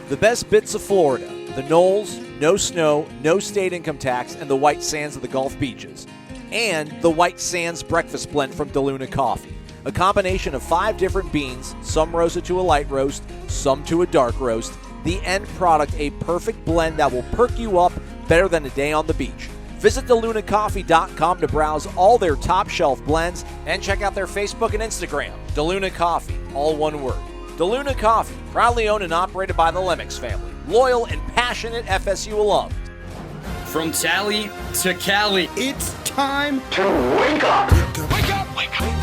The best bits of Florida, the Noles, no snow, no state income tax, and the white sands of the Gulf beaches. And the White Sands Breakfast Blend from DeLuna Coffee. A combination of 5 different beans, some roasted to a light roast, some to a dark roast. The end product, a perfect blend that will perk you up better than a day on the beach. Visit DeLunaCoffee.com to browse all their top shelf blends and check out their Facebook and Instagram. DeLuna Coffee, all one word. DeLuna Coffee, proudly owned and operated by the Lemmix family. Loyal and passionate FSU alums. From Tally to Cali, it's time to wake up. Wake up, wake up.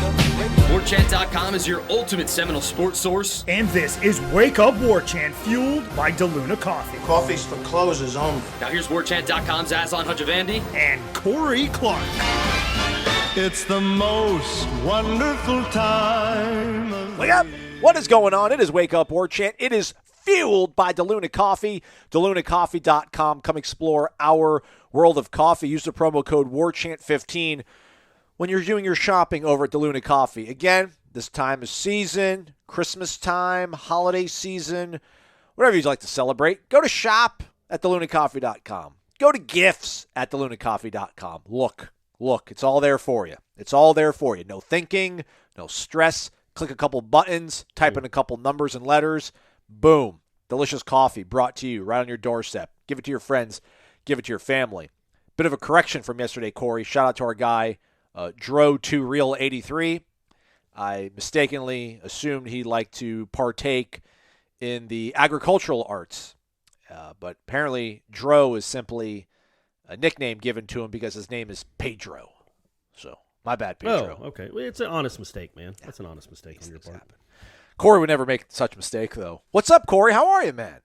Warchant.com is your ultimate Seminole sports source. And this is Wake Up Warchant, fueled by DeLuna Coffee. Coffee's for closers only. Now here's Warchant.com's Aslan Hujavandi and Corey Clark. It's the most wonderful time of Wake up! What is going on? It is Wake Up Warchant. It is fueled by DeLuna Coffee. DeLunaCoffee.com. Come explore our world of coffee. Use the promo code WARCHANT15 when you're doing your shopping over at DeLuna Coffee. Again, this time of season, Christmas time, holiday season, whatever you'd like to celebrate, go to shop at DeLunaCoffee.com. Go to gifts at DeLunaCoffee.com. Look, it's all there for you. It's all there for you. No thinking, no stress. Click a couple buttons, type in a couple numbers and letters. Boom. Delicious coffee brought to you right on your doorstep. Give it to your friends. Give it to your family. Bit of a correction from yesterday, Corey. Shout out to our guy, Dro2Real83. I mistakenly assumed he'd like to partake in the agricultural arts. But apparently Dro is simply a nickname given to him because his name is Pedro. So, my bad, Pedro. Oh, okay. Well, it's an honest mistake, man. That's an honest mistake on your part. Happen. Corey would never make such a mistake, though. What's up, Corey? How are you, man?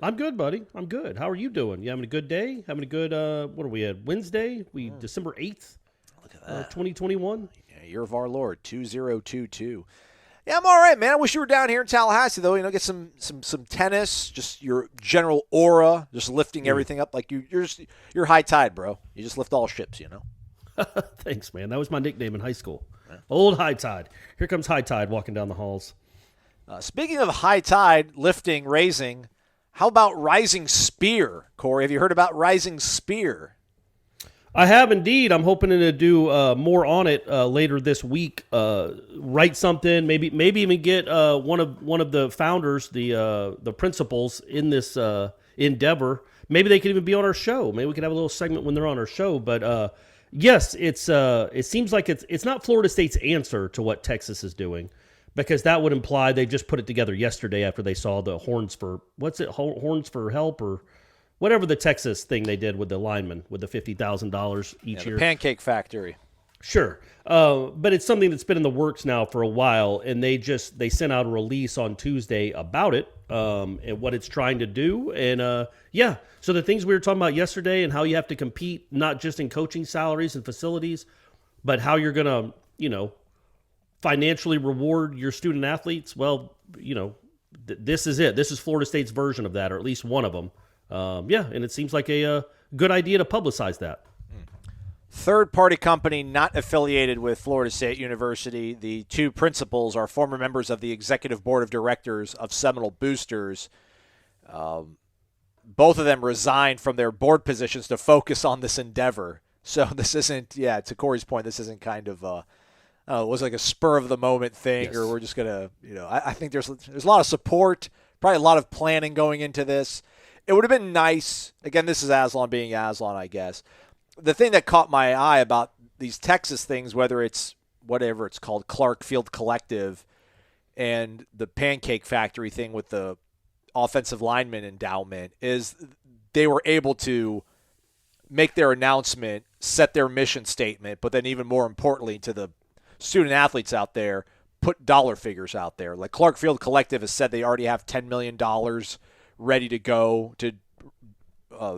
I'm good, buddy. I'm good. How are you doing? You having a good day? Having a good, what are we at? Wednesday? December 8th, look at that. 2021. Yeah, year of our Lord, 2022. Yeah, I'm all right, man. I wish you were down here in Tallahassee, though. You know, get some tennis, just your general aura, just lifting everything up. Like you're high tide, bro. You just lift all ships, you know? Thanks, man. That was my nickname in high school. Yeah. Old High Tide. Here comes High Tide walking down the halls. Speaking of high tide, lifting, raising, how about Rising Spear, Corey? Have you heard about Rising Spear? I have indeed. I'm hoping to do more on it later this week. Write something, maybe even get one of the founders, the principals in this endeavor. Maybe they could even be on our show. Maybe we could have a little segment when they're on our show. But yes, it seems like it's not Florida State's answer to what Texas is doing, because that would imply they just put it together yesterday after they saw the Horns for Help or whatever the Texas thing they did with the linemen with the $50,000 each year. The Pancake Factory. Sure. But it's something that's been in the works now for a while, and they sent out a release on Tuesday about it and what it's trying to do. And so the things we were talking about yesterday and how you have to compete not just in coaching salaries and facilities, but how you're going to, financially reward your student athletes. Well, this is it. This is Florida State's version of that, or at least one of them. And it seems like a good idea to publicize that. Third-party company not affiliated with Florida State University. The two principals are former members of the executive board of directors of Seminole Boosters. Both of them resigned from their board positions to focus on this endeavor. So this isn't, to Corey's point, this isn't kind of it was like a spur-of-the-moment thing, yes. Or we're just going to, I think there's a lot of support, probably a lot of planning going into this. It would have been nice. Again, this is Aslan being Aslan, I guess. The thing that caught my eye about these Texas things, whether it's whatever it's called, Clark Field Collective, and the Pancake Factory thing with the offensive lineman endowment, is they were able to make their announcement, set their mission statement, but then even more importantly to the student athletes out there, put dollar figures out there. Like Clark Field Collective has said they already have $10 million ready to go to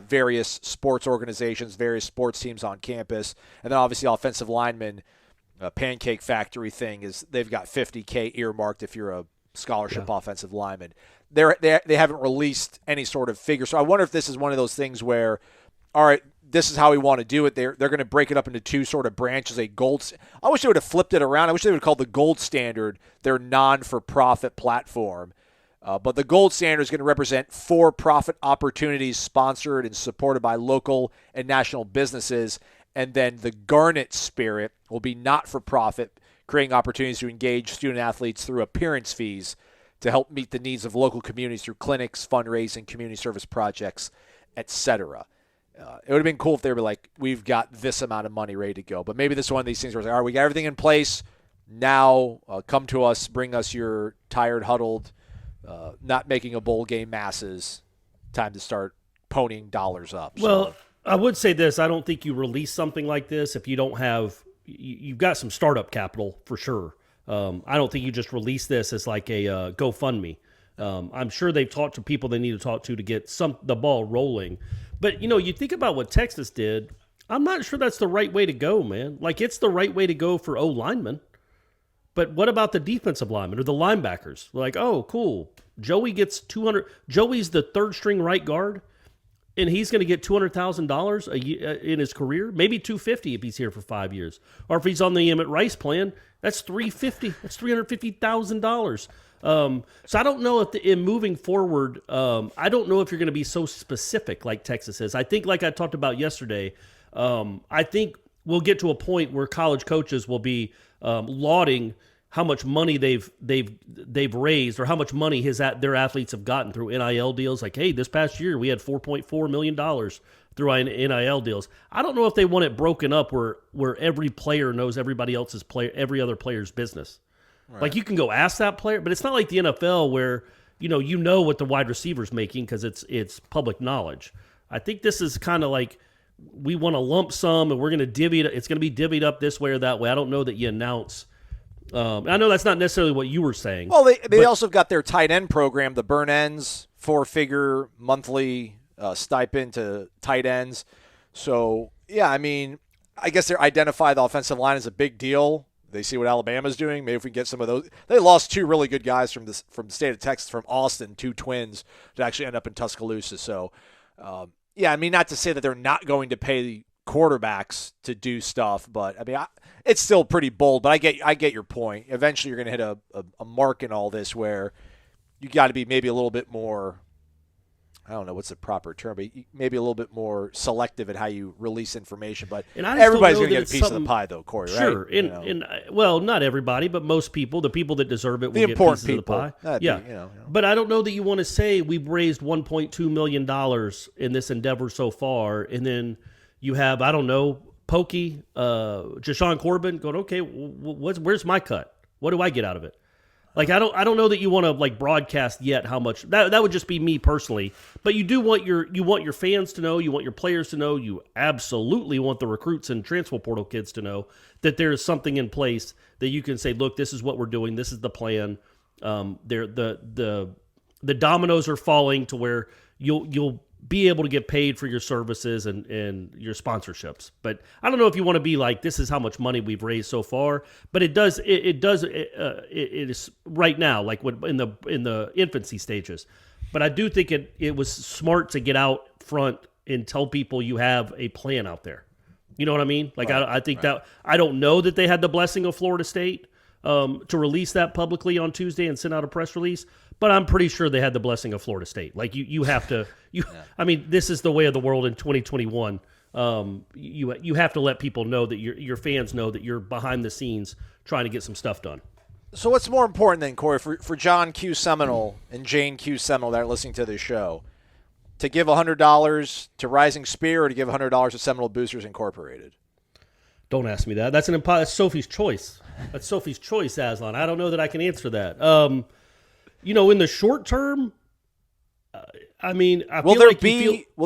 various sports organizations, various sports teams on campus. And then obviously offensive linemen, Pancake Factory thing is they've got $50K earmarked if you're a scholarship offensive lineman. They haven't released any sort of figure. So I wonder if this is one of those things where, all right, this is how we want to do it. They're going to break it up into two sort of branches. I wish they would have flipped it around. I wish they would have called the Gold Standard their non-for-profit platform. But the Gold Standard is going to represent for-profit opportunities sponsored and supported by local and national businesses. And then the Garnet Spirit will be not-for-profit, creating opportunities to engage student-athletes through appearance fees to help meet the needs of local communities through clinics, fundraising, community service projects, etc. It would have been cool if they were like, we've got this amount of money ready to go. But maybe this is one of these things where it's like, all right, we got everything in place. Now come to us, bring us your tired, huddled, not making a bowl game masses. Time to start ponying dollars up. Well, I would say this. I don't think you release something like this if you don't have – you've got some startup capital for sure. I don't think you just release this as like a GoFundMe. I'm sure they've talked to people they need to talk to get the ball rolling. But, you think about what Texas did. I'm not sure that's the right way to go, man. Like, it's the right way to go for O-linemen. But what about the defensive linemen or the linebackers? Like, oh, cool. Joey gets $200. Joey's the third-string right guard, and he's going to get $200,000 a year in his career. Maybe $250 if he's here for 5 years. Or if he's on the Emmett Rice plan, that's $350. That's $350,000. So I don't know if in moving forward, I don't know if you're going to be so specific like Texas is. I think, like I talked about yesterday, I think we'll get to a point where college coaches will be lauding how much money they've raised or how much money their athletes have gotten through NIL deals. Like, hey, this past year we had $4.4 million through NIL deals. I don't know if they want it broken up where every player knows everybody else's every other player's business. Right. Like, you can go ask that player, but it's not like the NFL where you know what the wide receiver's making because it's public knowledge. I think this is kind of like we want a lump sum and we're going to divvy it. It's going to be divvied up this way or that way. I don't know that you announce. I know that's not necessarily what you were saying. Well, they also got their tight end program, the Burn Ends, 4-figure monthly stipend to tight ends. So, yeah, I mean, I guess they identify the offensive line as a big deal. They see what Alabama's doing. Maybe if we get some of those. They lost two really good guys from the state of Texas, from Austin, two twins, to actually end up in Tuscaloosa. So, yeah, I mean, not to say that they're not going to pay quarterbacks to do stuff, but I mean, it's still pretty bold. But I get your point. Eventually, you're going to hit a mark in all this where you got to be maybe a little bit more. I don't know what's the proper term, but maybe a little bit more selective at how you release information. But everybody's going to get a piece of the pie, though, Corey, right? Sure. Well, not everybody, but most people, the people that deserve it, will get pieces of the pie. Yeah. But I don't know that you want to say we've raised $1.2 million in this endeavor so far, and then you have, I don't know, Pokey, Jashawn Corbin going, okay, where's my cut? What do I get out of it? Like, I don't know that you want to like broadcast yet how much that would just be me personally, but you do want your fans to know, you want your players to know, you absolutely want the recruits and transfer portal kids to know that there is something in place that you can say, look, this is what we're doing, this is the plan. The dominoes are falling to where you'll be able to get paid for your services and your sponsorships. But I don't know if you want to be like, this is how much money we've raised so far, but it is right now, like in the infancy stages. But I do think it was smart to get out front and tell people you have a plan out there. You know what I mean? Like, right, I think that I don't know that they had the blessing of Florida State to release that publicly on Tuesday and send out a press release. But I'm pretty sure they had the blessing of Florida State. Like, you have to I mean, this is the way of the world in 2021. You have to let people know that your fans know that you're behind the scenes trying to get some stuff done. So what's more important then, Corey, for John Q. Seminole and Jane Q. Seminole that are listening to this show, to give $100 to Rising Spear or to give $100 to Seminole Boosters Incorporated? Don't ask me that. That's Sophie's choice. That's Sophie's choice, Aslan. I don't know that I can answer that. In the short term, I mean, will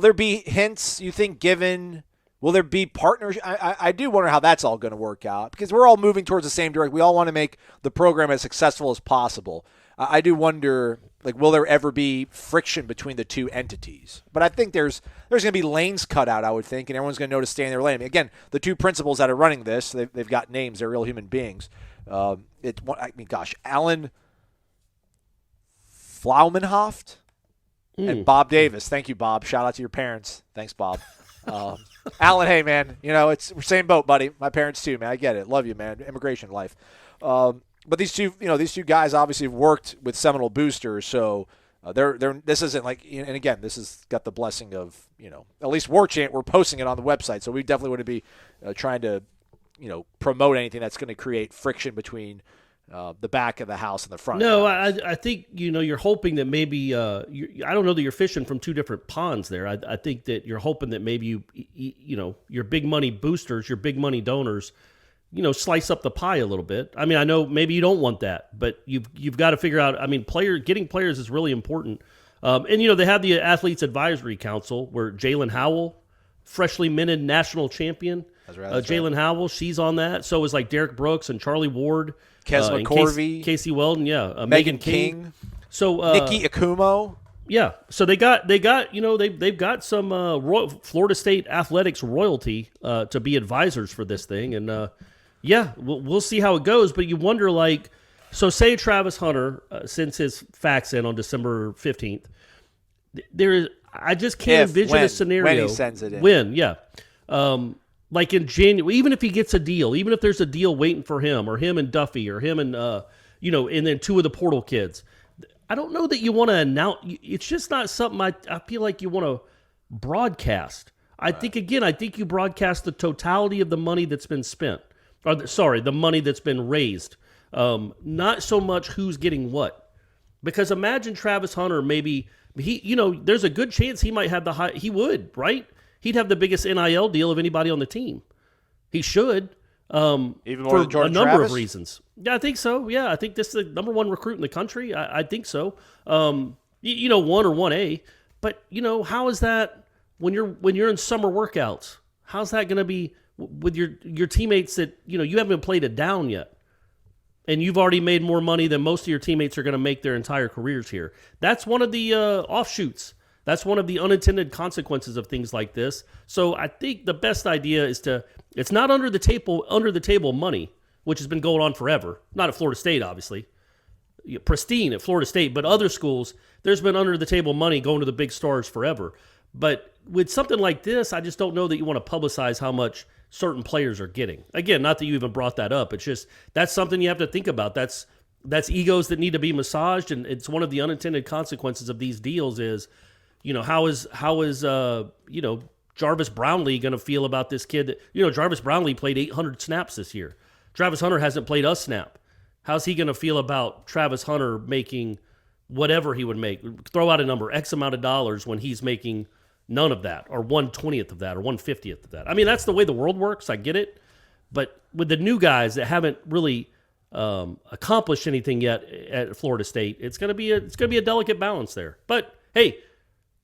there be hints, you think, given? Will there be partners? I do wonder how that's all going to work out, because we're all moving towards the same direction. We all want to make the program as successful as possible. I do wonder, like, will there ever be friction between the two entities? But I think there's going to be lanes cut out, I would think, and everyone's going to know to stay in their lane. I mean, again, the two principals that are running this, they've got names. They're real human beings. Alan Flaumenhoft and Bob Davis. Thank you, Bob. Shout out to your parents. Thanks, Bob. Alan, hey, man, we're same boat, buddy. My parents too, man. I get it. Love you, man. Immigration life. But these two guys obviously have worked with Seminole boosters, so they're this isn't like, and again, this has got the blessing of, at least Warchant, we're posting it on the website, so we definitely wouldn't be trying to, promote anything that's going to create friction between the back of the house and the front. No, I think, you're hoping that maybe, I don't know that you're fishing from two different ponds there. I think that you're hoping that maybe your big money boosters, your big money donors, slice up the pie a little bit. I mean, I know maybe you don't want that, but you've got to figure out, I mean, getting players is really important. And they have the Athletes Advisory Council where Jalen Howell, freshly minted national champion. That's Jalen Howell, she's on that. So is like Derek Brooks and Charlie Ward. Kesma Corvey. Casey Weldon, yeah. Megan King. So Nikki Akumo. Yeah. So they've got some Florida State athletics royalty to be advisors for this thing. And we'll see how it goes. But you wonder, so say Travis Hunter sends his fax in on December 15th. I just can't envision a scenario. When he sends it in. When, yeah. Like in January, even if he gets a deal, even if there's a deal waiting for him, or him and Duffy, or him and, and then two of the portal kids, I don't know that you want to announce. It's just not something I feel like you want to broadcast. I think you broadcast the totality of the money that's been spent. The money that's been raised. Not so much who's getting what. Because imagine Travis Hunter, maybe, there's a good chance he might have he would, right? He'd have the biggest NIL deal of anybody on the team. He should. Even more than Jordan for a number Travis? Of reasons. Yeah, I think so. Yeah, I think this is the number one recruit in the country. I think so. 1 or 1A. But, how is that when you're in summer workouts? How's that going to be with your teammates that, you haven't played it down yet? And you've already made more money than most of your teammates are going to make their entire careers here. That's one of the offshoots. That's one of the unintended consequences of things like this. So I think the best idea is it's not under the table money, which has been going on forever. Not at Florida State, obviously. Pristine at Florida State, but other schools, there's been under the table money going to the big stars forever. But with something like this, I just don't know that you want to publicize how much certain players are getting. Again, not that you even brought that up. It's just, that's something you have to think about. That's egos that need to be massaged, and it's one of the unintended consequences of these deals is, how is Jarvis Brownlee going to feel about this kid that, Jarvis Brownlee played 800 snaps this year. Travis Hunter hasn't played a snap. How's he going to feel about Travis Hunter making whatever he would make? Throw out a number, X amount of dollars, when he's making none of that, or 1/20th of that, or 1/50th of that. I mean, that's the way the world works. I get it. But with the new guys that haven't really accomplished anything yet at Florida State, it's going to be a delicate balance there. But hey,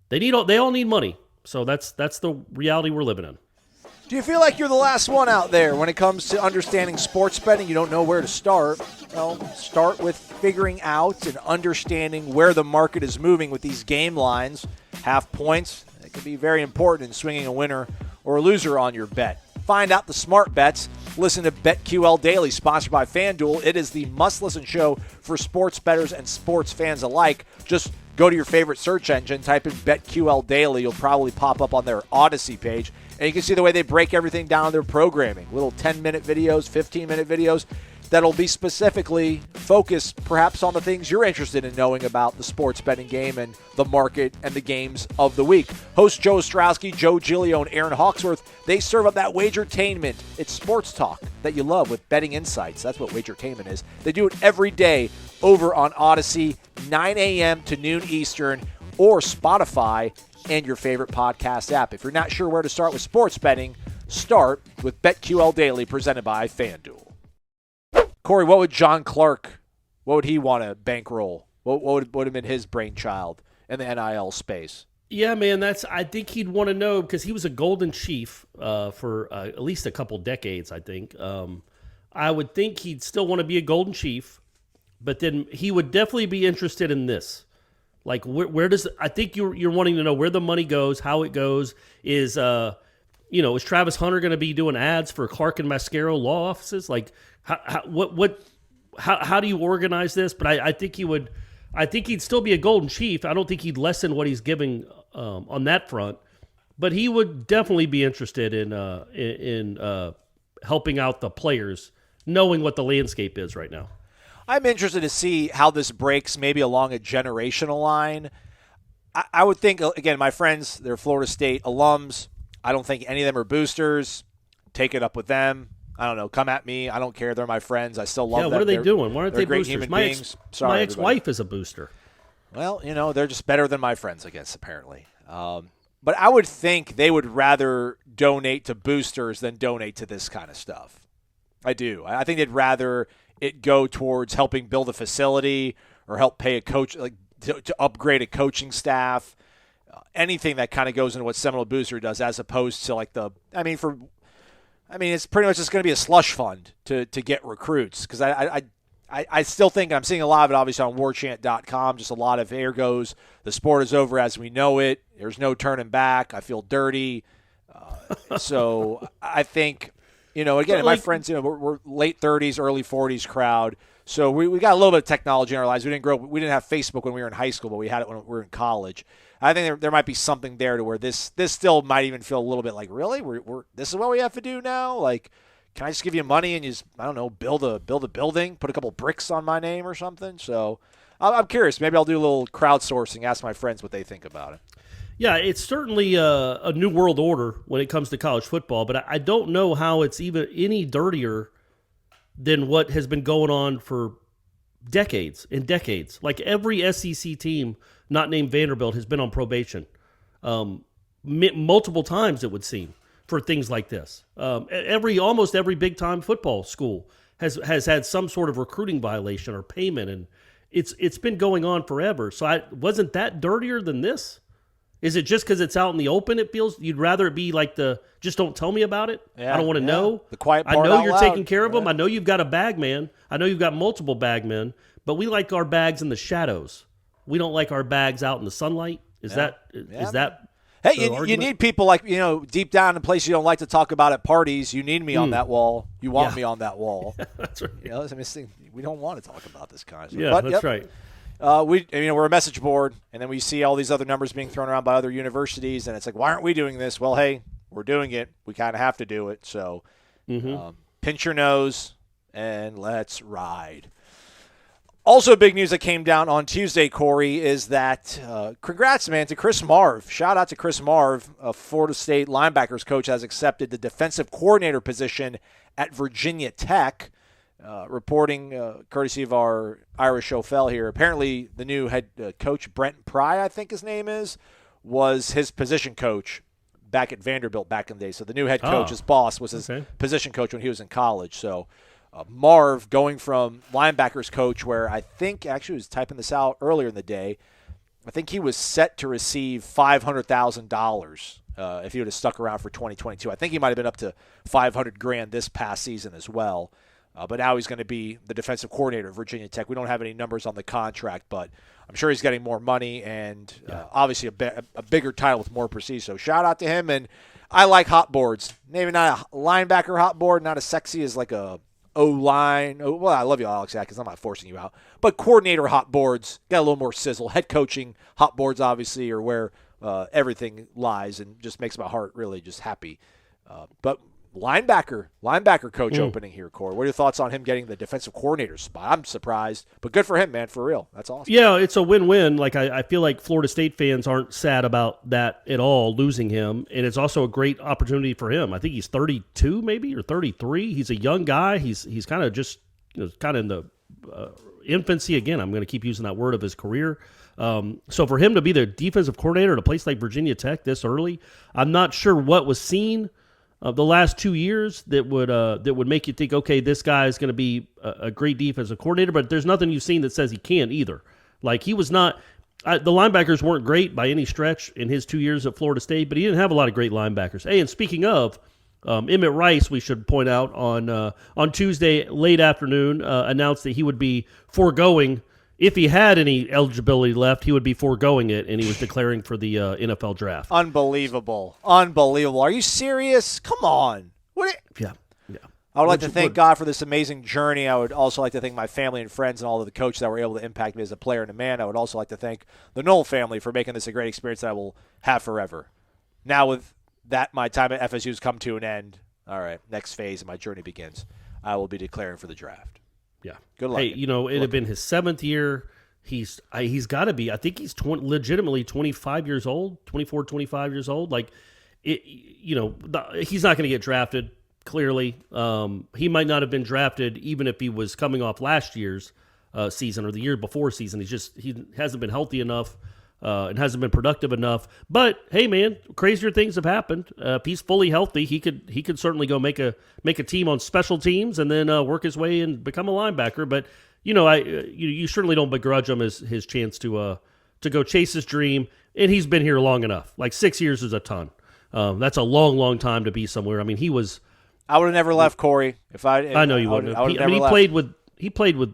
they all need money. So that's the reality we're living in. Do you feel like you're the last one out there when it comes to understanding sports betting? You don't know where to start. Well, start with figuring out and understanding where the market is moving with these game lines. Half points, it can be very important in swinging a winner or a loser on your bet. Find out the smart bets. Listen to BetQL Daily, sponsored by FanDuel. It is the must-listen show for sports bettors and sports fans alike. Just go to your favorite search engine, type in BetQL Daily. You'll probably pop up on their Odyssey page, and you can see the way they break everything down in their programming. Little 10-minute videos, 15-minute videos that'll be specifically focused perhaps on the things you're interested in knowing about the sports betting game and the market and the games of the week. Host Joe Ostrowski, Joe Giglio, and Aaron Hawksworth, they serve up that wagertainment. It's sports talk that you love with betting insights. That's what wagertainment is. They do it every day over on Odyssey, 9 a.m. to noon Eastern, or Spotify and your favorite podcast app. If you're not sure where to start with sports betting, start with BetQL Daily, presented by FanDuel. Corey, what would John Clark, what would he want to bankroll? What would have been his brainchild in the NIL space? Yeah, man, I think he'd want to know, because he was a Golden Chief for at least a couple decades, I think. I would think he'd still want to be a Golden Chief, but then he would definitely be interested in this. Like, where does, I think you're wanting to know where the money goes, how it goes. Is Travis Hunter going to be doing ads for Clark and Mascaro law offices? Like, how do you organize this? But I think he'd still be a Golden Chief. I don't think he'd lessen what he's giving on that front. But he would definitely be interested in helping out the players, knowing what the landscape is right now. I'm interested to see how this breaks maybe along a generational line. I would think, again, my friends, they're Florida State alums. I don't think any of them are boosters. Take it up with them. I don't know. Come at me. I don't care. They're my friends. I still love them. Yeah, what are they doing? Why aren't they great boosters? human My beings. Sorry, my ex-wife is a booster. Well, they're just better than my friends, I guess, apparently. But I would think they would rather donate to boosters than donate to this kind of stuff. I do. I think they'd rather it go towards helping build a facility or help pay a coach, like to upgrade a coaching staff, anything that kind of goes into what Seminole Booster does, as opposed to like it's pretty much just going to be a slush fund to get recruits. Because I still think I'm seeing a lot of it, obviously, on warchant.com. Just a lot of air goes. The sport is over as we know it. There's no turning back. I feel dirty. So I think, again, my friends, we're late 30s, early 40s crowd. So we got a little bit of technology in our lives. We didn't have Facebook when we were in high school, but we had it when we were in college. I think there might be something there to where this still might even feel a little bit like, really, this is what we have to do now. Like, can I just give you money and you just, I don't know, build a building, put a couple bricks on my name or something? So I'm curious. Maybe I'll do a little crowdsourcing, ask my friends what they think about it. Yeah, it's certainly a new world order when it comes to college football, but I don't know how it's even any dirtier than what has been going on for decades and decades. Like every SEC team not named Vanderbilt has been on probation multiple times, it would seem, for things like this. Almost every big-time football school has had some sort of recruiting violation or payment, and it's been going on forever. So wasn't that dirtier than this? Is it just because it's out in the open? It feels you'd rather it be like just don't tell me about it. Yeah, I don't want to know. The quiet part. I know you're loud. taking care of them. I know you've got a bag man. I know you've got multiple bag men. But we like our bags in the shadows. We don't like our bags out in the sunlight. Is that? Hey, you need people like, deep down in a place you don't like to talk about at parties. You need me on that wall. You want me on that wall. That's right. We don't want to talk about this kind of stuff. Yeah, but, that's right. We're a message board, and then we see all these other numbers being thrown around by other universities, and it's like, why aren't we doing this? Well, hey, we're doing it. We kind of have to do it. So pinch your nose and let's ride. Also, big news that came down on Tuesday, Corey, is that congrats, man, to Chris Marve. Shout out to Chris Marve, a Florida State linebackers coach, has accepted the defensive coordinator position at Virginia Tech. Reporting courtesy of our Irish O'Fell here. Apparently, the new head coach, Brent Pry, I think his name is, was his position coach back at Vanderbilt back in the day. So the new head coach, his boss, was his position coach when he was in college. So Marve going from linebackers coach, where I think, actually was typing this out earlier in the day, I think he was set to receive $500,000 if he would have stuck around for 2022. I think he might have been up to $500,000 this past season as well. But now he's going to be the defensive coordinator at Virginia Tech. We don't have any numbers on the contract, but I'm sure he's getting more money and obviously a bigger title with more prestige. So shout out to him. And I like hot boards. Maybe not a linebacker hot board, not as sexy as like a O-line. Well, I love you, Alex, because I'm not forcing you out. But coordinator hot boards got a little more sizzle. Head coaching hot boards, obviously, are where everything lies and just makes my heart really just happy. But linebacker coach opening here, Corey. What are your thoughts on him getting the defensive coordinator spot? I'm surprised, but good for him, man, for real. That's awesome. Yeah, it's a win-win. Like I feel like Florida State fans aren't sad about that at all, losing him, and it's also a great opportunity for him. I think he's 32 maybe or 33. He's a young guy. He's kind of just kind of in the infancy again. I'm going to keep using that word of his career. So for him to be the defensive coordinator at a place like Virginia Tech this early, I'm not sure what was seen the last 2 years that would make you think, okay, this guy is going to be a great defensive coordinator, but there's nothing you've seen that says he can't either. Like he was not the linebackers weren't great by any stretch in his 2 years at Florida State, but he didn't have a lot of great linebackers. Hey, and speaking of, Emmett Rice, we should point out, on Tuesday late afternoon, announced that he would be foregoing, if he had any eligibility left, he would be foregoing it, and he was declaring for the NFL draft. Unbelievable. Are you serious? Come on. Yeah. I would like to thank God for this amazing journey. I would also like to thank my family and friends and all of the coaches that were able to impact me as a player and a man. I would also like to thank the Noles family for making this a great experience that I will have forever. Now with that my time at FSU has come to an end. All right, next phase of my journey begins. I will be declaring for the draft. Yeah. Good luck. Hey, it had been his 7th year. He's got to be. I think he's legitimately 25 years old, 24, 25 years old. Like, he's not going to get drafted. Clearly, he might not have been drafted even if he was coming off last year's season or the year before season. He hasn't been healthy enough and hasn't been productive enough. But hey, man, crazier things have happened. If he's fully healthy, he could certainly go make a team on special teams and then work his way and become a linebacker. But you certainly don't begrudge him his chance to go chase his dream. And he's been here long enough. Like 6 years is a ton. That's a long, long time to be somewhere. I mean, he was. I would have never left Corey if I. I know you wouldn't. He played with.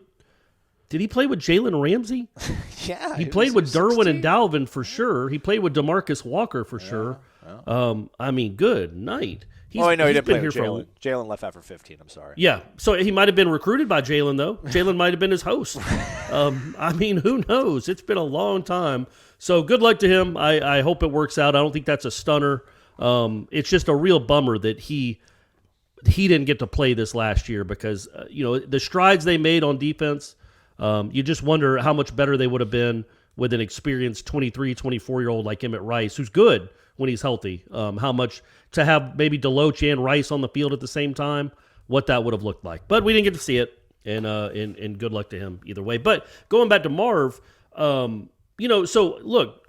Did he play with Jalen Ramsey? Yeah, he played with Derwin and Dalvin for sure. He played with DeMarcus Walker for sure. Yeah. I mean, good night. He didn't play with Jalen. Jalen left after 15. I'm sorry. Yeah, so he might have been recruited by Jalen though. Jalen might have been his host. I mean, who knows? It's been a long time. So good luck to him. I hope it works out. I don't think that's a stunner. It's just a real bummer that he didn't get to play this last year because the strides they made on defense. You just wonder how much better they would have been with an experienced 23, 24-year-old like Emmett Rice, who's good when he's healthy. How much to have maybe Deloach and Rice on the field at the same time, what that would have looked like. But we didn't get to see it, and good luck to him either way. But going back to Marve, so look,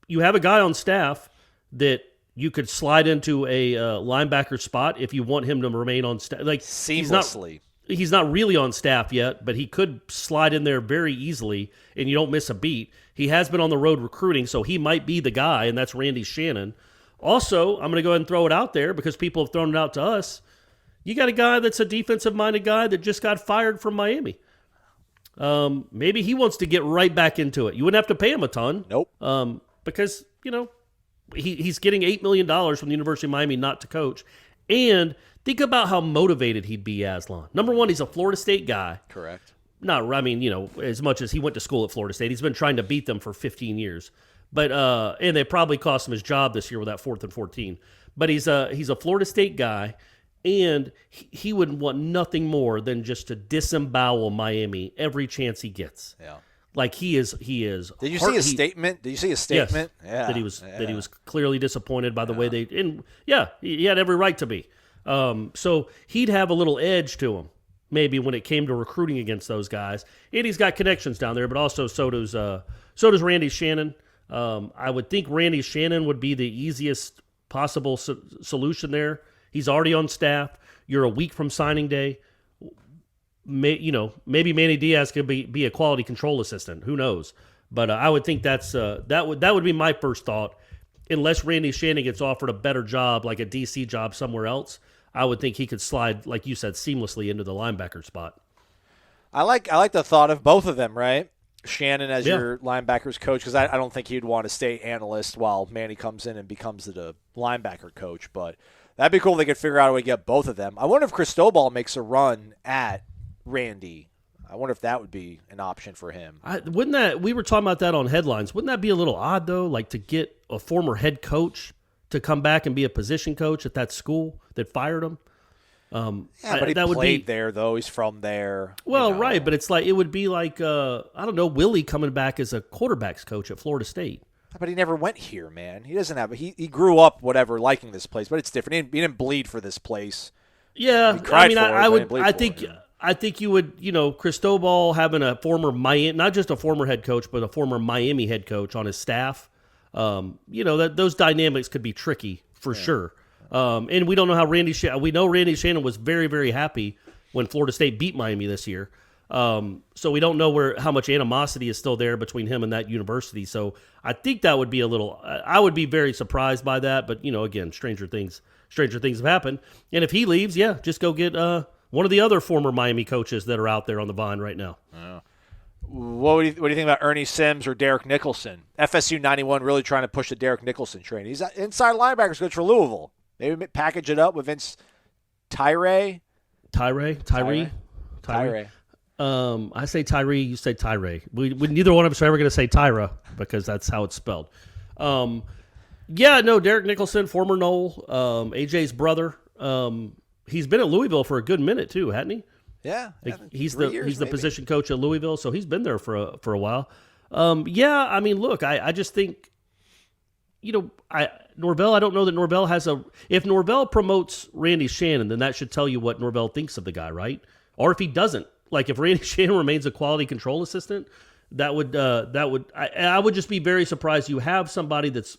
you have a guy on staff that you could slide into a linebacker spot if you want him to remain on staff. Like seamlessly. He's not really on staff yet, but he could slide in there very easily, and you don't miss a beat. He has been on the road recruiting, so he might be the guy, and that's Randy Shannon. Also, I'm going to go ahead and throw it out there because people have thrown it out to us. You got a guy that's a defensive-minded guy that just got fired from Miami. Maybe he wants to get right back into it. You wouldn't have to pay him a ton. Nope. Because, he's getting $8 million from the University of Miami not to coach. And think about how motivated he'd be, Aslan. Number one, he's a Florida State guy. Correct. As much as he went to school at Florida State, he's been trying to beat them for 15 years. But and they probably cost him his job this year with that 4th and 14. But he's a Florida State guy, and he would want nothing more than just to disembowel Miami every chance he gets. Yeah. Like he is. Did you see his statement? Yes, Yeah. That he was clearly disappointed by the way they. And yeah, he had every right to be. So he'd have a little edge to him, maybe when it came to recruiting against those guys. And he's got connections down there, but also so does Randy Shannon. I would think Randy Shannon would be the easiest possible solution there. He's already on staff. You're a week from signing day. Maybe Manny Diaz could be a quality control assistant. Who knows? But I would think that would be my first thought. Unless Randy Shannon gets offered a better job, like a DC job somewhere else, I would think he could slide, like you said, seamlessly into the linebacker spot. I like the thought of both of them, right? Shannon as your linebackers coach, because I don't think he'd want to stay analyst while Manny comes in and becomes the linebacker coach. But that'd be cool if they could figure out a way to get both of them. I wonder if Cristobal makes a run at Randy. I wonder if that would be an option for him. We were talking about that on Headlines. Wouldn't that be a little odd, though, like to get a former head coach to come back and be a position coach at that school that fired him? But he played there, though. He's from there. Well, right, but it would be like, I don't know, Willie coming back as a quarterbacks coach at Florida State. But he never went here, man. He doesn't have – he grew up, liking this place, but it's different. He didn't bleed for this place. Yeah, I think you would, Cristobal having a former Miami, not just a former head coach, but a former Miami head coach on his staff, that those dynamics could be tricky for sure. And we don't know how we know Randy Shannon was very, very happy when Florida State beat Miami this year. So we don't know how much animosity is still there between him and that university. So I think that would be I would be very surprised by that. But, again, stranger things have happened. And if he leaves, just go get one of the other former Miami coaches that are out there on the vine right now. What do you think about Ernie Sims or Derek Nicholson? FSU 91 really trying to push the Derek Nicholson train. He's inside linebackers coach for Louisville. Maybe package it up with Vince Tyree. Tyree. I say Tyree, you say Tyree. We neither one of us are ever going to say Tyra because that's how it's spelled. Yeah, no, Derek Nicholson, former Nole, AJ's brother. He's been at Louisville for a good minute too, hasn't he? Yeah, He's 3 years, the maybe. position coach at Louisville, so he's been there for a while. Yeah, I mean, look, I just think, Norvell. I don't know that Norvell has a. If Norvell promotes Randy Shannon, then that should tell you what Norvell thinks of the guy, right? Or if he doesn't, like if Randy Shannon remains a quality control assistant, I would just be very surprised. You have somebody that's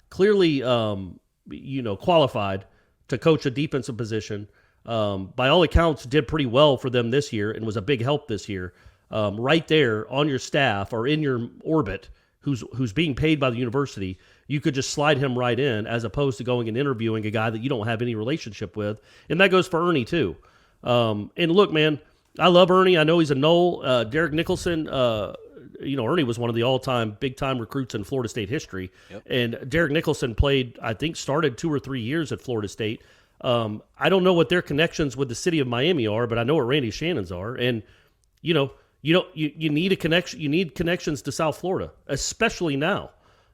clearly, qualified to coach a defensive position. By all accounts, did pretty well for them this year and was a big help this year. Right there on your staff or in your orbit, who's being paid by the university, you could just slide him right in as opposed to going and interviewing a guy that you don't have any relationship with. And that goes for Ernie too. And look, man, I love Ernie. I know he's a Nole. Derek Nicholson, Ernie was one of the all-time big-time recruits in Florida State history. Yep. And Derek Nicholson started 2 or 3 years at Florida State. I don't know what their connections with the city of Miami are, but I know what Randy Shannon's are. And, you need a connection. You need connections to South Florida, especially now,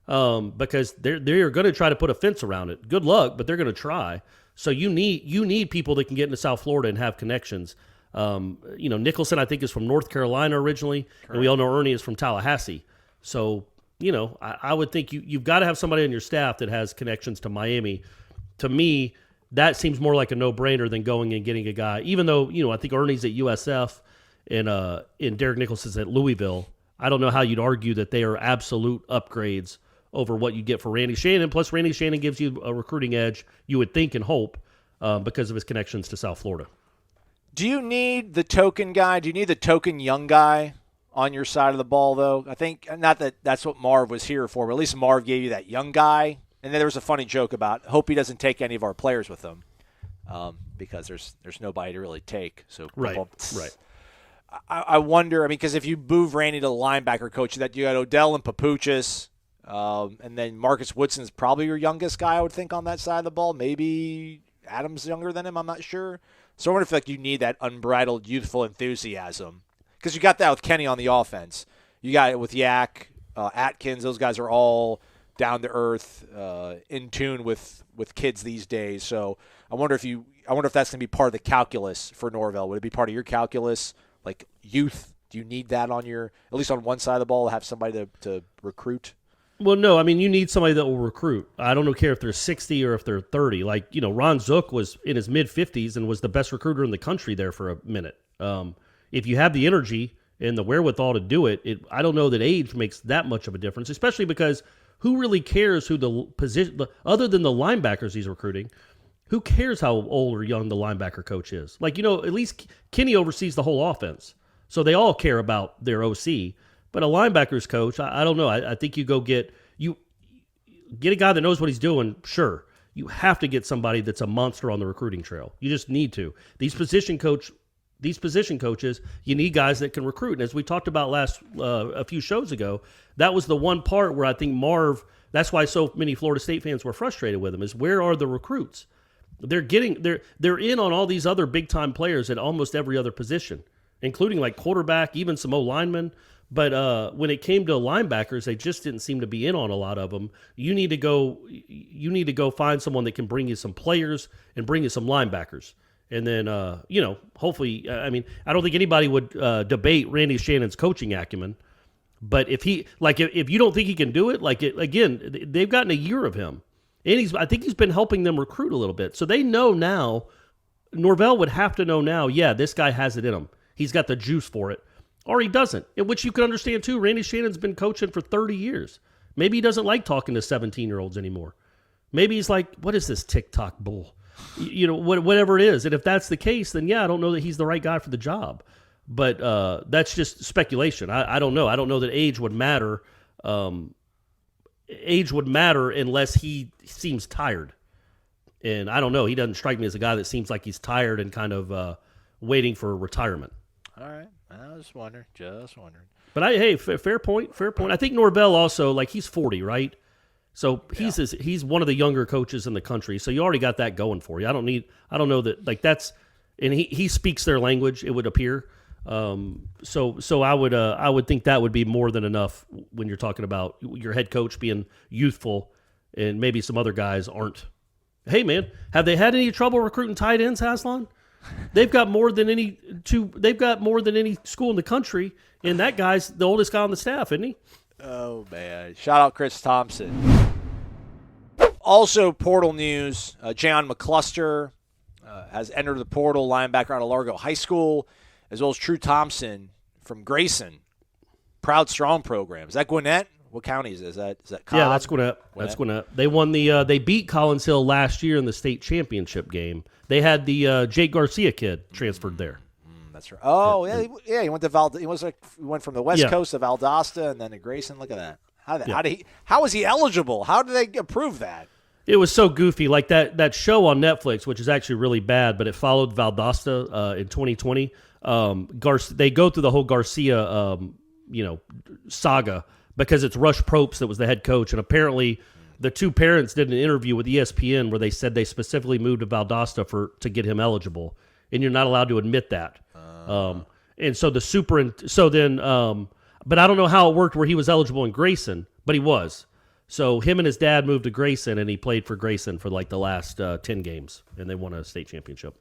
because they're going to try to put a fence around it. Good luck, but they're going to try. So you need people that can get into South Florida and have connections. Nicholson, I think, is from North Carolina originally, correct. And we all know Ernie is from Tallahassee. So, I would think you've got to have somebody on your staff that has connections to Miami. To me, that seems more like a no-brainer than going and getting a guy, even though, I think Ernie's at USF and Derek Nicholson's at Louisville. I don't know how you'd argue that they are absolute upgrades over what you get for Randy Shannon. Plus, Randy Shannon gives you a recruiting edge, you would think and hope, because of his connections to South Florida. Do you need the token guy? Do you need the token young guy on your side of the ball, though? I think, not that that's what Marve was here for, but at least Marve gave you that young guy. And then there was a funny joke about, hope he doesn't take any of our players with him, because there's nobody to really take. So right. I wonder, because if you move Randy to the linebacker coach, that you got Odell and Papuchis, and then Marcus Woodson's probably your youngest guy, I would think, on that side of the ball. Maybe Adams younger than him, I'm not sure. So I wonder if you need that unbridled youthful enthusiasm, because you got that with Kenny on the offense. You got it with Yak, Atkins. Those guys are all down to earth, in tune with kids these days. So I wonder if that's going to be part of the calculus for Norvell. Would it be part of your calculus, like youth? Do you need that on at least on one side of the ball, to have somebody to recruit? Well, no, you need somebody that will recruit. I don't care if they're 60 or if they're 30. Ron Zook was in his mid-50s and was the best recruiter in the country there for a minute. If you have the energy and the wherewithal to do it, I don't know that age makes that much of a difference, especially because who really cares who the position, other than the linebackers he's recruiting, who cares how old or young the linebacker coach is? At least Kenny oversees the whole offense, so they all care about their OC. But a linebackers coach, I don't know. I think you go get a guy that knows what he's doing. Sure, you have to get somebody that's a monster on the recruiting trail. You just need to. These position coaches, you need guys that can recruit. And as we talked about a few shows ago, that was the one part where I think Marve. That's why so many Florida State fans were frustrated with him. Is where are the recruits? They're in on all these other big time players at almost every other position, including like quarterback, even some O-linemen. But when it came to linebackers, they just didn't seem to be in on a lot of them. You need to go find someone that can bring you some players and bring you some linebackers. And then, hopefully, I don't think anybody would debate Randy Shannon's coaching acumen. But if you don't think he can do it, again, they've gotten a year of him. And I think he's been helping them recruit a little bit. So they know now, Norvell would have to know now, yeah, this guy has it in him. He's got the juice for it. Or he doesn't, which you can understand too. Randy Shannon's been coaching for 30 years. Maybe he doesn't like talking to 17-year-olds anymore. Maybe he's like, what is this TikTok bull? Whatever it is. And if that's the case, then yeah, I don't know that he's the right guy for the job. But that's just speculation. I don't know. I don't know that age would matter. Age would matter unless he seems tired. And I don't know. He doesn't strike me as a guy that seems like he's tired and kind of waiting for retirement. All right. I was wondering. But fair point. I think Norvell also, he's 40, right? So he's one of the younger coaches in the country. So you already got that going for you. I don't know that that's, and he speaks their language, it would appear. So I would think that would be more than enough when you're talking about your head coach being youthful and maybe some other guys aren't. Hey, man, have they had any trouble recruiting tight ends, Haslan? They've got more than any school in the country, and that guy's the oldest guy on the staff, isn't he? Oh, man. Shout out Chris Thompson. Also, portal news, Jayon McCluster has entered the portal, linebacker out of Largo High School, as well as True Thompson from Grayson. Proud Strong program. Is that Gwinnett? What county is that? Is that Cobb? Yeah, that's Gwinnett. That's Gwinnett. They won they beat Collins Hill last year in the state championship game. They had the Jake Garcia kid transferred there. That's right. Oh, yeah. He went to He went from the West Coast of Valdosta and then to Grayson. Look at that. How was he eligible? How did they approve that? It was so goofy, like that show on Netflix, which is actually really bad, but it followed Valdosta in 2020. They go through the whole Garcia, saga because it's Rush Propst that was the head coach, and apparently the two parents did an interview with ESPN where they said they specifically moved to Valdosta to get him eligible, and you're not allowed to admit that. And so but I don't know how it worked where he was eligible in Grayson, but he was. So him and his dad moved to Grayson, and he played for Grayson for like the last 10 games, and they won a state championship.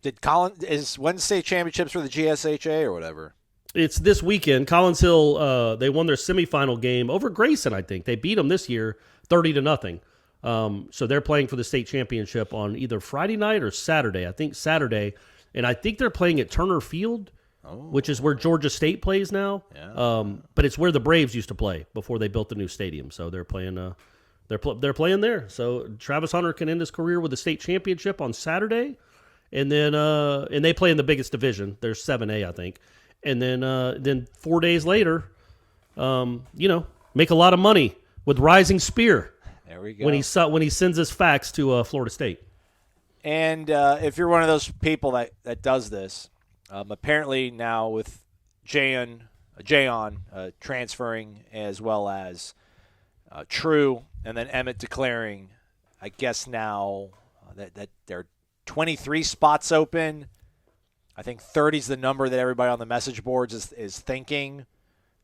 When's state championships for the GSHA or whatever? It's this weekend. Collins Hill, they won their semifinal game over Grayson, I think. They beat them this year 30-0. So they're playing for the state championship on either Friday night or Saturday. I think Saturday. And I think they're playing at Turner Field, which is where Georgia State plays now. Yeah. But it's where the Braves used to play before they built the new stadium. So they're playing they're playing there. So Travis Hunter can end his career with the state championship on Saturday. And then and they play in the biggest division. There's 7A, I think. And then 4 days later, make a lot of money with Rising Spear. There we go. When he sends his fax to Florida State. And if you're one of those people that does this, apparently now with Jayon transferring as well as True, and then Emmett declaring, I guess now that there are 23 spots open. I think 30 is the number that everybody on the message boards is thinking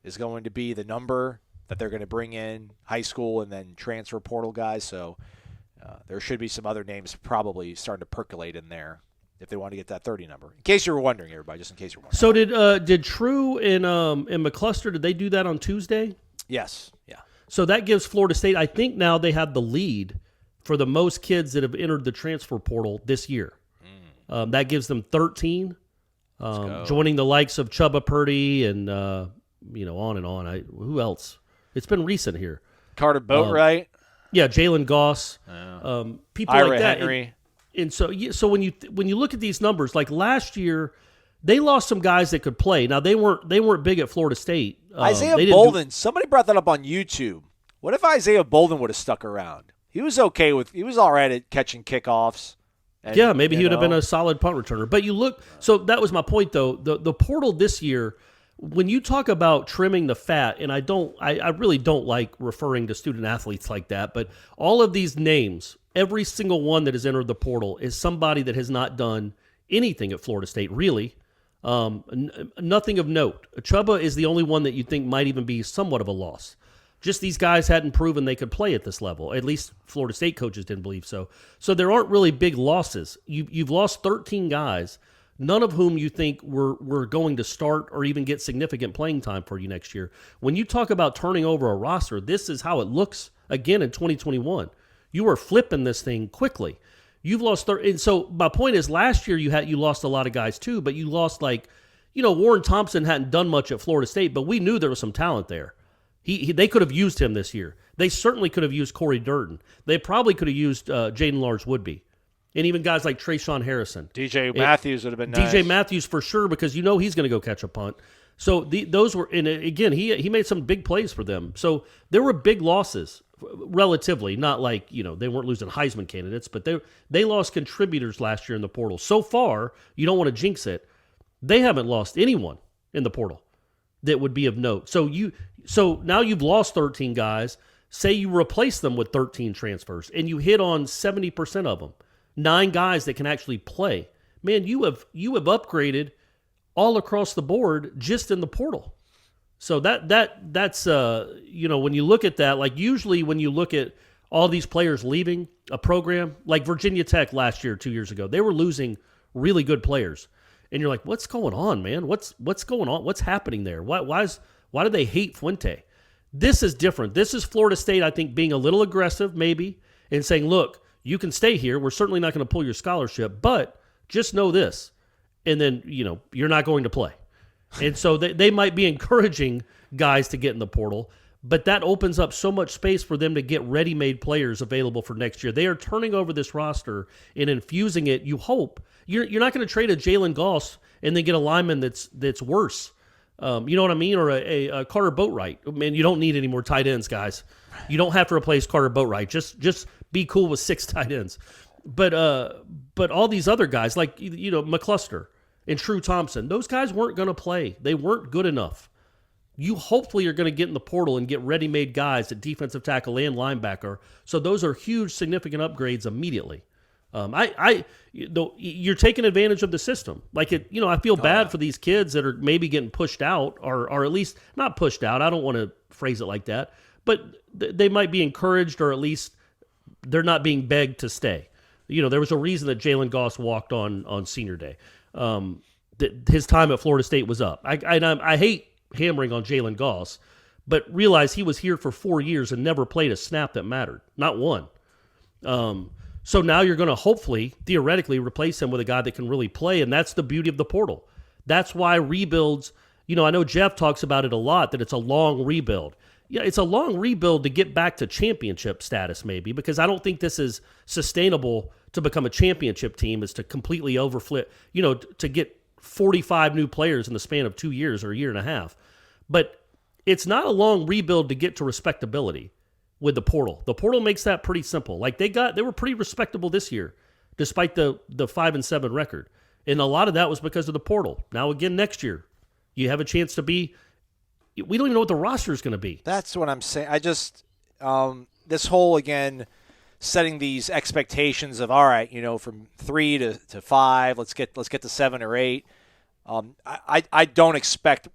is going to be the number that they're going to bring in high school and then transfer portal guys. So there should be some other names probably starting to percolate in there if they want to get that 30 number. In case you were wondering, everybody, just in case you're wondering. So did True and McCluster, did they do that on Tuesday? Yes. Yeah. So that gives Florida State, I think now they have the lead for the most kids that have entered the transfer portal this year. That gives them 13. Joining the likes of Chubba Purdy and, on and on. Who else? It's been recent here. Carter Boatwright. Yeah, Jalen Goss. People Ira like that. Henry. And so when you look at these numbers, like last year, they lost some guys that could play. Now, they weren't big at Florida State. Isaiah Bolden. Somebody brought that up on YouTube. What if Isaiah Bolden would have stuck around? He was okay he was all right at catching kickoffs. And, yeah, maybe he would have been a solid punt returner. But you look, so that was my point, though. The portal this year, when you talk about trimming the fat, and I really don't like referring to student athletes like that, but all of these names, every single one that has entered the portal is somebody that has not done anything at Florida State, really. Nothing of note. Chubba is the only one that you think might even be somewhat of a loss. Just these guys hadn't proven they could play at this level. At least Florida State coaches didn't believe so. So there aren't really big losses. You've lost 13 guys, none of whom you think were going to start or even get significant playing time for you next year. When you talk about turning over a roster, this is how it looks again in 2021. You are flipping this thing quickly. You've lost 13. And so my point is last year you lost a lot of guys too, but you lost Warren Thompson hadn't done much at Florida State, but we knew there was some talent there. They could have used him this year. They certainly could have used Corey Durden. They probably could have used Jaden Lars-Woodby. And even guys like Trayshawn Harrison. DJ Matthews would have been nice. DJ Matthews for sure, because he's going to go catch a punt. So those were, and again, he made some big plays for them. So there were big losses, relatively. Not like, they weren't losing Heisman candidates, but they lost contributors last year in the portal. So far, you don't want to jinx it, they haven't lost anyone in the portal that would be of note. So now you've lost 13 guys. Say you replace them with 13 transfers, and you hit on 70% of them. 9 guys that can actually play. Man, you have upgraded all across the board just in the portal. So that's when you look at that, like usually when you look at all these players leaving a program, like Virginia Tech last year, 2 years ago, they were losing really good players. And you're like, what's going on, man? What's going on? What's happening there? Why do they hate Fuente? This is different. This is Florida State, I think, being a little aggressive maybe and saying, look, you can stay here. We're certainly not going to pull your scholarship, but just know this. And then, you're not going to play. And so they might be encouraging guys to get in the portal, but that opens up so much space for them to get ready-made players available for next year. They are turning over this roster and infusing it. You hope you're not going to trade a Jalen Goss and then get a lineman that's worse. You know what I mean? Or a Carter Boatwright. Man, you don't need any more tight ends, guys. You don't have to replace Carter Boatwright. Just be cool with 6 tight ends. But all these other guys like McCluster and True Thompson, those guys weren't going to play. They weren't good enough. You hopefully are going to get in the portal and get ready-made guys at defensive tackle and linebacker. So those are huge, significant upgrades immediately. You're taking advantage of the system. Like I feel bad for these kids that are maybe getting pushed out, or at least not pushed out. I don't want to phrase it like that, but they might be encouraged, or at least they're not being begged to stay. There was a reason that Jalen Goss walked on senior day. His time at Florida State was up. I hate hammering on Jalen Goss, but realize he was here for 4 years and never played a snap that mattered. Not one. So now you're going to hopefully, theoretically, replace him with a guy that can really play, and that's the beauty of the portal. That's why rebuilds, I know Jeff talks about it a lot, that it's a long rebuild. Yeah, it's a long rebuild to get back to championship status maybe, because I don't think this is sustainable to become a championship team, is to completely overflip, to get 45 new players in the span of 2 years or a year and a half. But it's not a long rebuild to get to respectability with the portal. The portal makes that pretty simple. Like they were pretty respectable this year, despite the 5-7 record. And a lot of that was because of the portal. Now again, next year, you have a chance to be, we don't even know what the roster is going to be. That's what I'm saying. I just, this whole, again, setting these expectations of, all right, from 3 to 5, let's get to 7 or 8. I don't expect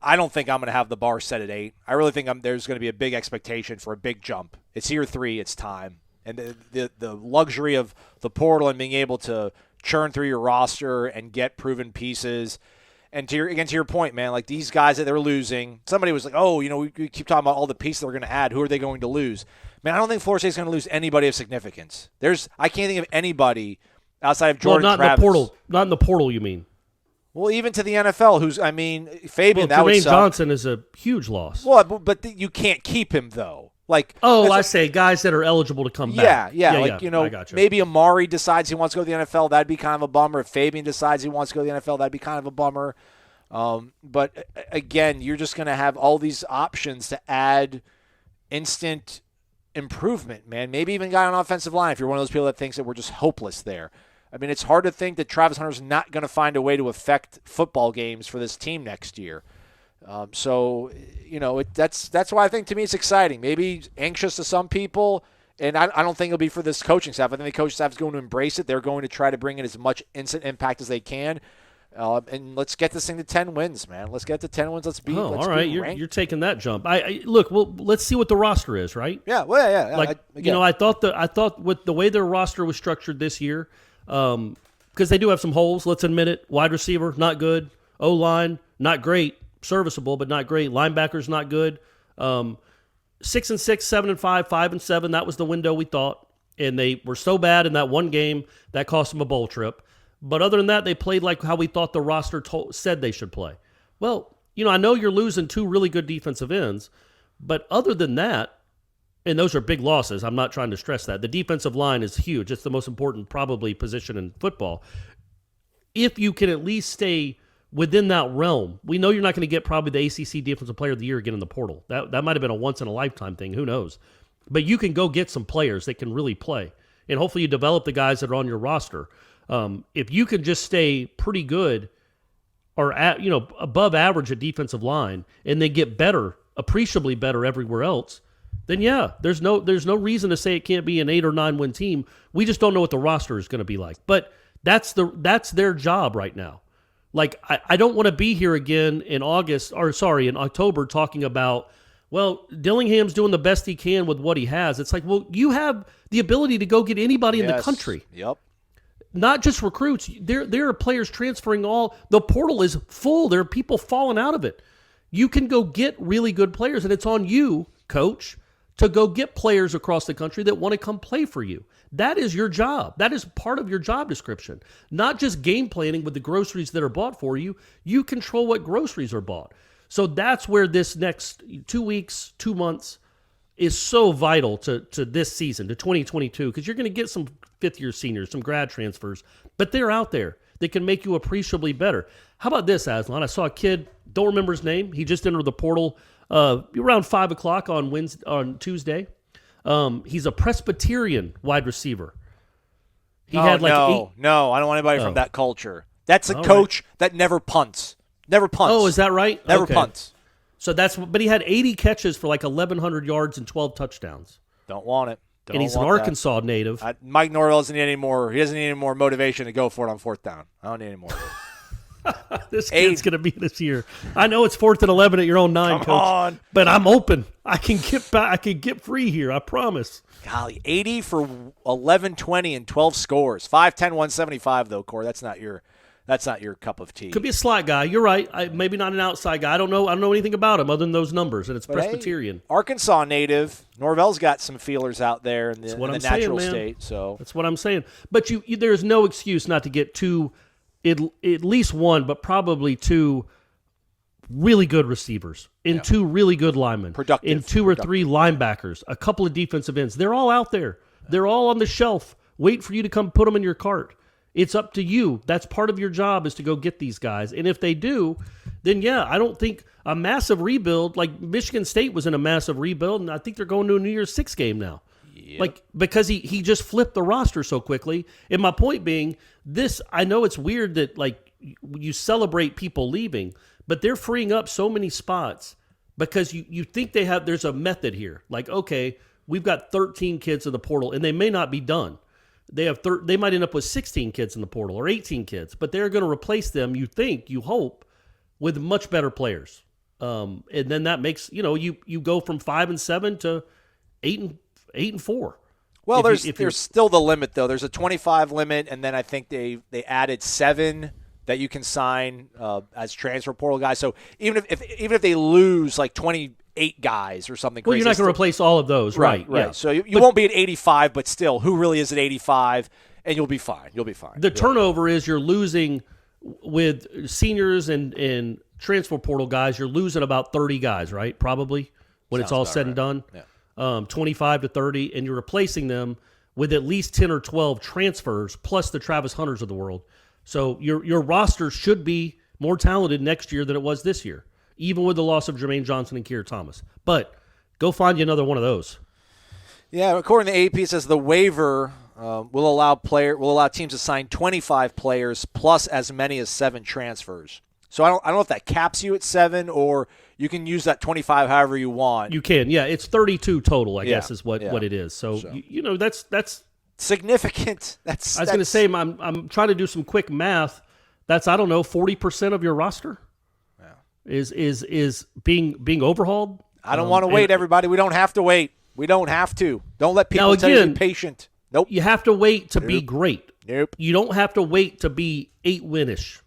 I don't think I'm going to have the bar set at 8. I really think there's going to be a big expectation for a big jump. It's year 3. It's time. And the luxury of the portal and being able to churn through your roster and get proven pieces. And to your point, man, like these guys that they're losing, somebody was like, oh, we keep talking about all the pieces that we're going to add. Who are they going to lose? Man, I don't think Florida State's going to lose anybody of significance. I can't think of anybody outside of Jordan Travis. Not in the portal, you mean? Well, even to the NFL, Fabian, that would Jermaine suck. Johnson is a huge loss. Well, but you can't keep him, though. I say guys that are eligible to come back. Yeah. I gotcha. Maybe Amari decides he wants to go to the NFL. That'd be kind of a bummer. If Fabian decides he wants to go to the NFL, that'd be kind of a bummer. But, again, you're just going to have all these options to add instant improvement, man. Maybe even a guy on offensive line if you're one of those people that thinks that we're just hopeless there. I mean, it's hard to think that Travis Hunter's not going to find a way to affect football games for this team next year. That's why I think, to me, it's exciting. Maybe anxious to some people, and I don't think it'll be for this coaching staff. I think the coaching staff is going to embrace it. They're going to try to bring in as much instant impact as they can. And let's get this thing to 10 wins, man. Let's get to 10 wins. Let's be all right. You're taking that jump. Look. Well, let's see what the roster is, right? Yeah. Well, yeah. I thought with the way their roster was structured this year, because they do have some holes. Let's admit it. Wide receiver, not good. O-line, not great. Serviceable, but not great. Linebackers, not good. 6-6, 7-5, 5-7. That was the window we thought, and they were so bad in that one game that cost them a bowl trip. But other than that, they played like how we thought the roster said they should play. Well, I know you're losing 2 really good defensive ends, but other than that, and those are big losses. I'm not trying to stress that. The defensive line is huge. It's the most important probably position in football. If you can at least stay within that realm, we know you're not going to get probably the ACC Defensive Player of the Year again in the portal. That might have been a once-in-a-lifetime thing. Who knows? But you can go get some players that can really play, and hopefully you develop the guys that are on your roster. If you can just stay pretty good or above average at defensive line and then get better, appreciably better everywhere else, then there's no reason to say it can't be an 8 or 9 win team. We just don't know what the roster is going to be like. But that's their job right now. Like, I don't want to be here again in October talking about, well, Dillingham's doing the best he can with what he has. It's like, well, you have the ability to go get anybody in the country. Yep. Not just recruits. There are players transferring the portal is full. There are people falling out of it. You can go get really good players, and it's on you, coach, to go get players across the country that want to come play for you. That is your job. That is part of your job description. Not just game planning with the groceries that are bought for you. You control what groceries are bought. So that's where this next 2 weeks, 2 months is so vital to this season, to 2022, because you're going to get some fifth-year seniors, some grad transfers, but they're out there. They can make you appreciably better. How about this, Aslan? I saw a kid, don't remember his name. He just entered the portal around 5 o'clock on Tuesday. He's a Presbyterian wide receiver. He had like No, I don't want anybody from that culture. That's a coach that never punts. Never punts. Oh, is that right? Never punts. So but he had 80 catches for like 1,100 yards and 12 touchdowns. Don't want it. And he's an Arkansas native. MikeNorvell doesn't need any more. He doesn't need any more motivation to go for it on fourth down. I don't need any more. This kid's going to be this year. I know it's 4th and 11 at your own 9, Come coach. on. But I'm open. I can get back. I can get free here. I promise. Golly, 80 for 11-20 and 12 scores. 5'10", 175 though, Corey. That's not your cup of tea. Could be a slot guy. You're right. Maybe not an outside guy. I don't know anything about him other than those numbers, and it's Presbyterian. Hey, Arkansas native. Norvell's got some feelers out there in the natural saying, state. So that's what I'm saying. But there's no excuse not to get at least one, but probably two really good receivers, and two really good linemen, productive, and two or three linebackers, a couple of defensive ends. They're all out there. They're all on the shelf, waiting for you to come put them in your cart. It's up to you. That's part of your job, is to go get these guys. And if they do, then yeah, I don't think a massive rebuild, like Michigan State was in a massive rebuild, and I think they're going to a New Year's Six game now. Yep. Like, because he just flipped the roster so quickly. And my point being, I know it's weird that like you celebrate people leaving, but they're freeing up so many spots because you think there's a method here. Like, okay, we've got 13 kids in the portal, and they may not be done. They might end up with 16 kids in the portal or 18 kids, but they're going to replace them, you hope, with much better players. And then that makes, you go from 5-7 to 8-4. Well, there's still the limit though. There's a 25 limit, and then I think they added 7 that you can sign as transfer portal guys. So even if they lose like 28 guys or something, well, you're not going to replace all of those, right? Yeah. So you won't be at 85, but still, who really is at 85? And you'll be fine. The turnover is you're losing with seniors and transfer portal guys. You're losing about 30 guys, right? Probably when it's all said and done. Yeah. 25 to 30, and you're replacing them with at least 10 or 12 transfers plus the Travis Hunters of the world. So your roster should be more talented next year than it was this year, even with the loss of Jermaine Johnson and Keir Thomas. But go find you another one of those. Yeah, according to AP, it says the waiver will allow teams to sign 25 players plus as many as 7 transfers. So I don't know if that caps you at 7, or you can use that 25 however you want. You can, yeah. It's 32 total, I guess, is what it is. So. That's significant. I was going to say, I'm trying to do some quick math. That's 40% of your roster. Yeah. Is being overhauled. I don't want to wait, everybody. We don't have to wait. We don't have to. Don't let people tell you to be patient. Nope. You have to wait to be great. Nope. You don't have to wait to be 8-winish.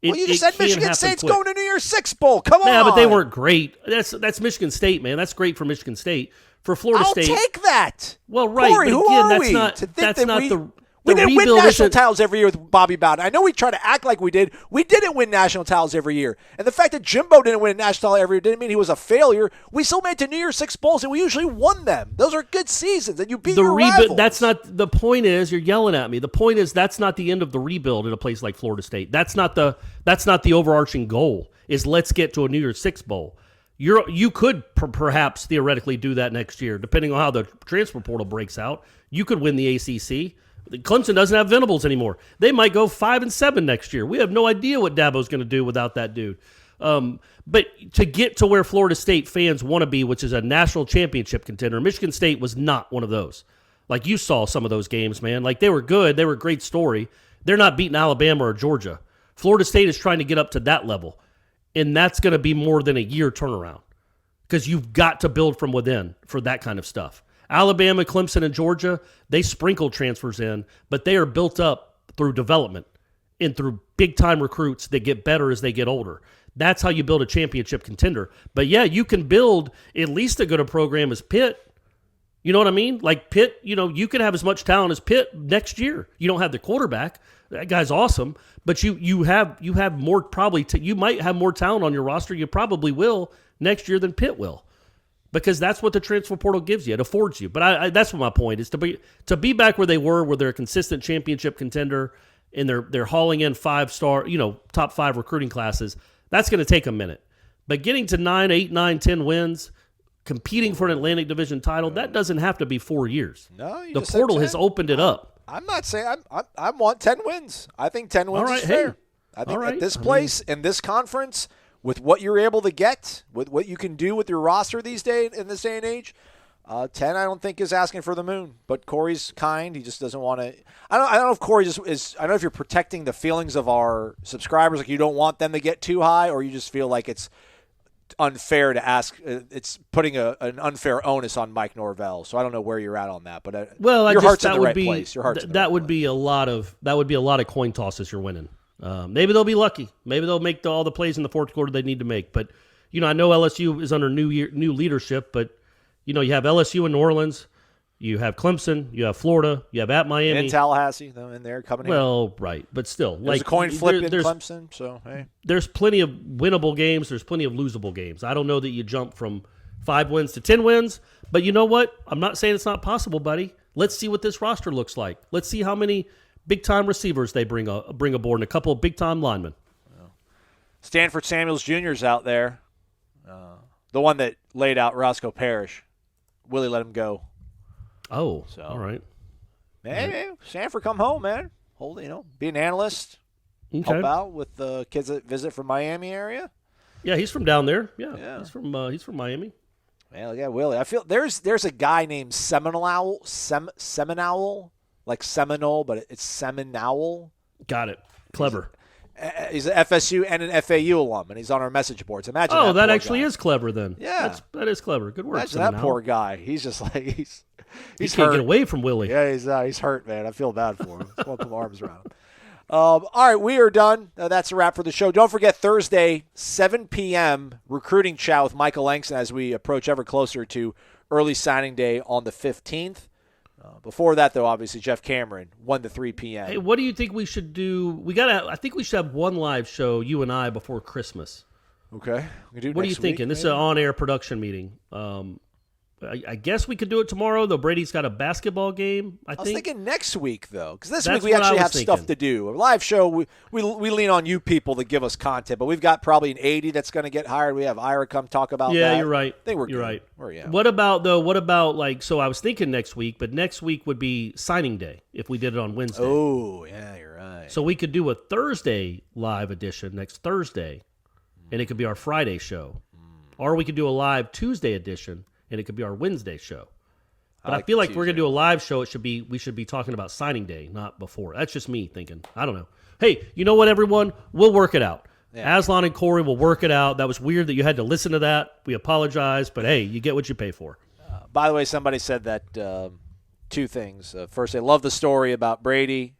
Well, you just said Michigan State's going to New Year's Six Bowl. Come on. Yeah, but they weren't great. That's Michigan State, man. That's great for Michigan State. For Florida State, I'll take that. Well, right. Corey, but who again, are that's we? not. That's not the. We didn't win rebuild national isn't- titles every year with Bobby Bowden. I know we try to act like we did. We didn't win national titles every year. And the fact that Jimbo didn't win a national title every year didn't mean he was a failure. We still made it to New Year's Six Bowls, and we usually won them. Those are good seasons, and you beat your rivals. That's not the point. Is you're yelling at me. The point is that's not the end of the rebuild in a place like Florida State. That's not the overarching goal. Is let's get to a New Year's Six Bowl. You could perhaps theoretically do that next year, depending on how the transfer portal breaks out. You could win the ACC. Clemson doesn't have Venables anymore. They might go 5-7 next year. We have no idea what Dabo's going to do without that dude. But to get to where Florida State fans want to be, which is a national championship contender, Michigan State was not one of those. Like, you saw some of those games, man. Like, they were good. They were a great story. They're not beating Alabama or Georgia. Florida State is trying to get up to that level, and that's going to be more than a year turnaround because you've got to build from within for that kind of stuff. Alabama, Clemson, and Georgia, they sprinkle transfers in, but they are built up through development and through big-time recruits that get better as they get older. That's how you build a championship contender. But, yeah, you can build at least as good a program as Pitt. You know what I mean? Like Pitt, you can have as much talent as Pitt next year. You don't have the quarterback. That guy's awesome. But you have more probably you might have more talent on your roster. You probably will next year than Pitt will. Because that's what the transfer portal gives you. It affords you. But that's what my point is, to be back where they were, where they're a consistent championship contender and they're hauling in 5-star, top 5 recruiting classes. That's going to take a minute. But getting to 9, 8, 9, 10 wins, competing for an Atlantic Division title, that doesn't have to be 4 years. No, the portal has opened it up. I'm not saying I want 10 wins. I think 10 wins is fair. I think at this place, in this conference, with what you're able to get, with what you can do with your roster these days in this day and age, 10 I don't think is asking for the moon. But Corey's kind. He just doesn't want to. I don't know if Corey just is. I don't know if you're protecting the feelings of our subscribers, like you don't want them to get too high, or you just feel like it's unfair to ask. It's putting an unfair onus on Mike Norvell. So I don't know where you're at on that. But your heart's in the right place. Your heart's in the right place. Would be a lot of coin tosses you're winning. Maybe they'll be lucky. Maybe they'll make all the plays in the fourth quarter they need to make. But I know LSU is under new leadership. But you have LSU in New Orleans, you have Clemson, you have Florida, you have at Miami, and Tallahassee though in there coming in. Well, right, but still, there's a coin flip in Clemson. So hey, there's plenty of winnable games. There's plenty of losable games. I don't know that you jump from 5 wins to 10 wins. But you know what? I'm not saying it's not possible, buddy. Let's see what this roster looks like. Let's see how many big-time receivers they bring aboard and a couple of big-time linemen. Stanford Samuels Jr. is out there. The one that laid out Roscoe Parrish. Willie let him go. Oh, so, all right. Hey, Stanford come home, man. Be an analyst. Okay. Help out with the kids that visit from Miami area. Yeah, he's from down there. Yeah. He's from Miami. Well, yeah, Willie. I feel there's a guy named Seminole, like Seminole, but it's Seminole. Got it. Clever. He's an FSU and an FAU alum, and he's on our message boards. Imagine that actually is clever then. Yeah. That is clever. Good work, Imagine Seminole. that poor guy. He's just like, he's he can't get away from Willie. Yeah, he's hurt, man. I feel bad for him. Just want to put my arms around him. All right, we are done. That's a wrap for the show. Don't forget Thursday, 7 p.m., recruiting chat with Michael Langston as we approach ever closer to early signing day on the 15th. Before that, though, obviously, Jeff Cameron, 1 to 3 p.m. Hey, what do you think we should do? I think we should have one live show, you and I, before Christmas. Okay. What are you thinking? This is an on-air production meeting. I guess we could do it tomorrow, though Brady's got a basketball game, I was thinking next week, though, because this That's week we what actually I have was stuff thinking. to do. A live show, we lean on you people to give us content, but we've got probably an 80 that's going to get hired. We have Ira come talk about that. Yeah, you're right. I think you're right. What about, like, so I was thinking next week, but next week would be signing day if we did it on Wednesday. Oh, yeah, you're right. So we could do a Thursday live edition next Thursday, and it could be our Friday show. Or we could do a live Tuesday edition, and it could be our Wednesday show. But I feel like if we're going to do a live show, we should be talking about signing day, not before. That's just me thinking. I don't know. Hey, you know what, everyone? We'll work it out. Yeah. Aslan and Corey will work it out. That was weird that you had to listen to that. We apologize, but hey, you get what you pay for. By the way, somebody said that two things. First, they love the story about Brady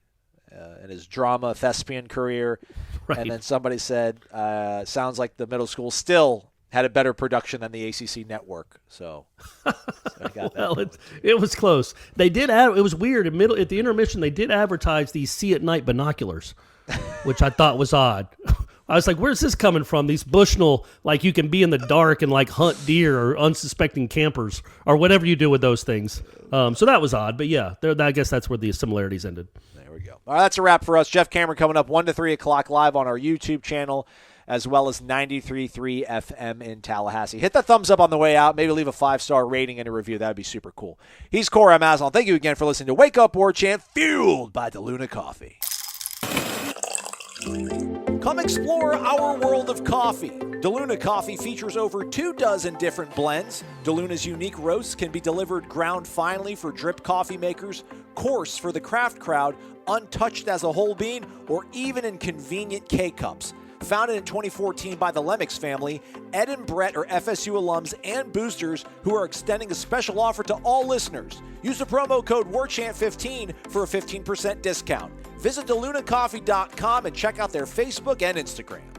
and his drama thespian career. Right. And then somebody said, sounds like the middle school still had a better production than the ACC network. So I got that. Well, it was close. They did it was weird. At the intermission, they did advertise these see-at-night binoculars, which I thought was odd. I was like, where's this coming from? These Bushnell, like you can be in the dark and like hunt deer or unsuspecting campers or whatever you do with those things. So that was odd. But yeah, I guess that's where the similarities ended. There we go. All right, that's a wrap for us. Jeff Cameron coming up 1 to 3 o'clock live on our YouTube channel, as well as 93.3 FM in Tallahassee. Hit the thumbs up on the way out. Maybe leave a 5-star rating and a review. That would be super cool. He's Corey. I'm Aslan. Thank you again for listening to Wake Up Warchant, fueled by DeLuna Coffee. Come explore our world of coffee. DeLuna Coffee features over 24 different blends. DeLuna's unique roasts can be delivered ground finely for drip coffee makers, course for the craft crowd, untouched as a whole bean, or even in convenient K-Cups. Founded in 2014 by the Lemmix family, Ed and Brett are FSU alums and boosters who are extending a special offer to all listeners. Use the promo code WARCHANT15 for a 15% discount. Visit DeLunaCoffee.com and check out their Facebook and Instagram.